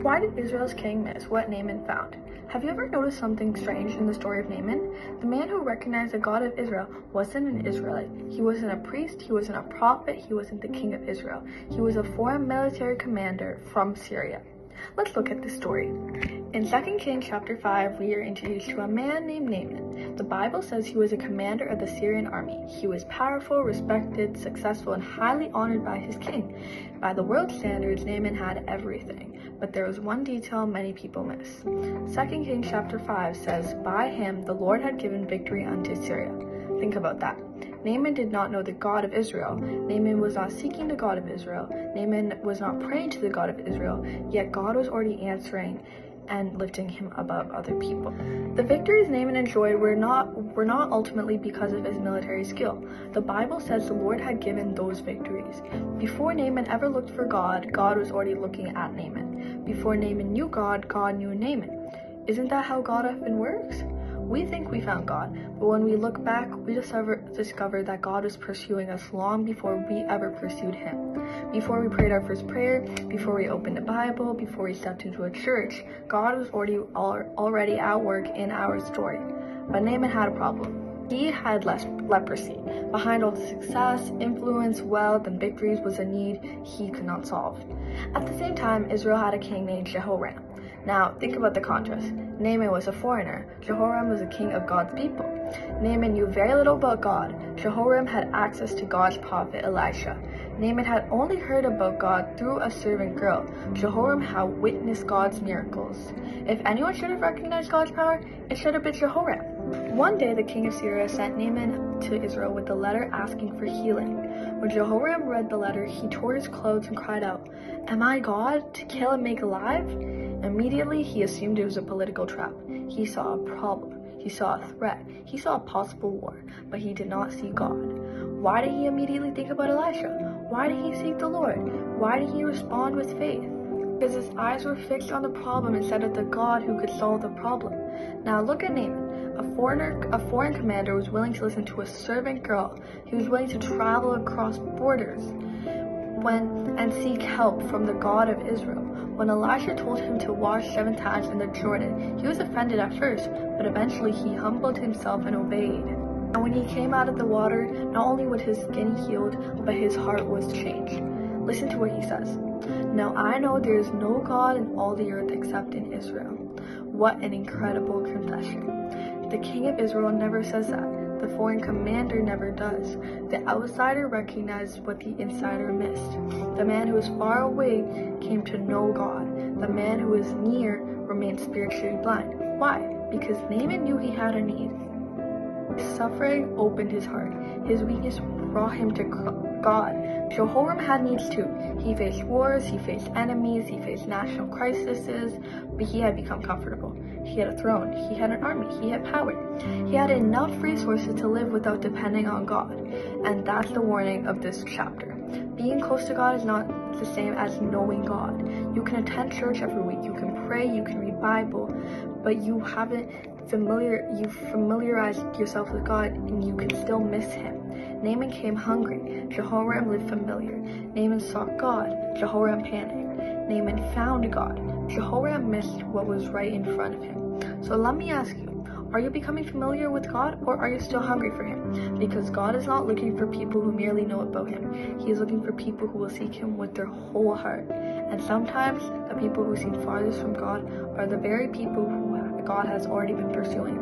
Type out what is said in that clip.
Why did Israel's king miss what Naaman found? Have you ever noticed something strange in the story of Naaman? The man who recognized the God of Israel wasn't an Israelite. He wasn't a priest, he wasn't a prophet, he wasn't the king of Israel. He was a foreign military commander from Syria. Let's look at the story. In 2 Kings chapter 5, we are introduced to a man named Naaman. The Bible says he was a commander of the Syrian army. He was powerful, respected, successful, and highly honored by his king. By the world standards, Naaman had everything. But there was one detail many people miss. 2 Kings chapter 5 says, "By him the Lord had given victory unto Syria." Think about that. Naaman did not know the God of Israel. Naaman was not seeking the God of Israel. Naaman was not praying to the God of Israel, yet God was already answering and lifting him above other people. The victories Naaman enjoyed were not ultimately because of his military skill. The Bible says the Lord had given those victories. Before Naaman ever looked for God, God was already looking at Naaman. Before Naaman knew God, God knew Naaman. Isn't that how God often works? We think we found God, but when we look back, we discover that God was pursuing us long before we ever pursued him. Before we prayed our first prayer, before we opened the Bible, before we stepped into a church, God was already at work in our story. But Naaman had a problem. He had leprosy. Behind all the success, influence, wealth, and victories was a need he could not solve. At the same time, Israel had a king named Jehoram. Now, think about the contrast. Naaman was a foreigner. Jehoram was a king of God's people. Naaman knew very little about God. Jehoram had access to God's prophet Elisha. Naaman had only heard about God through a servant girl. Jehoram had witnessed God's miracles. If anyone should have recognized God's power, it should have been Jehoram. One day, the king of Syria sent Naaman to Israel with a letter asking for healing. When Jehoram read the letter, he tore his clothes and cried out, "Am I God, to kill and make alive?" Immediately, he assumed it was a political trap. He saw a problem. He saw a threat. He saw a possible war, but he did not see God. Why did he immediately think about Elisha? Why did he seek the Lord? Why did he respond with faith? Because his eyes were fixed on the problem instead of the God who could solve the problem. Now look at Naaman. A foreign commander was willing to listen to a servant girl. He was willing to travel across borders and seek help from the God of Israel. When Elisha told him to wash 7 times in the Jordan, he was offended at first, but eventually he humbled himself and obeyed. And when he came out of the water, not only was his skin healed, but his heart was changed. Listen to what he says. "Now I know there is no God in all the earth except in Israel." What an incredible confession. The king of Israel never says that. The foreign commander never does. The outsider recognized what the insider missed. The man who was far away came to know God. The man who was near remained spiritually blind. Why? Because Naaman knew he had a need. His suffering opened his heart. His weakness brought him to God. Jehoram had needs too. He faced wars, he faced enemies, he faced national crises, but he had become comfortable. He had a throne, he had an army, he had power. He had enough resources to live without depending on God. And that's the warning of this chapter. Being close to God is not the same as knowing God. You can attend church every week, you can pray, you can read Bible, but you haven't familiarized yourself with God and you can still miss him. Naaman came hungry. Jehoram lived familiar. Naaman sought God. Jehoram panicked. Naaman found God. Jehoram missed what was right in front of him. So let me ask you, are you becoming familiar with God, or are you still hungry for him? Because God is not looking for people who merely know about him. He is looking for people who will seek him with their whole heart. And sometimes the people who seem farthest from God are the very people who God has already been pursuing.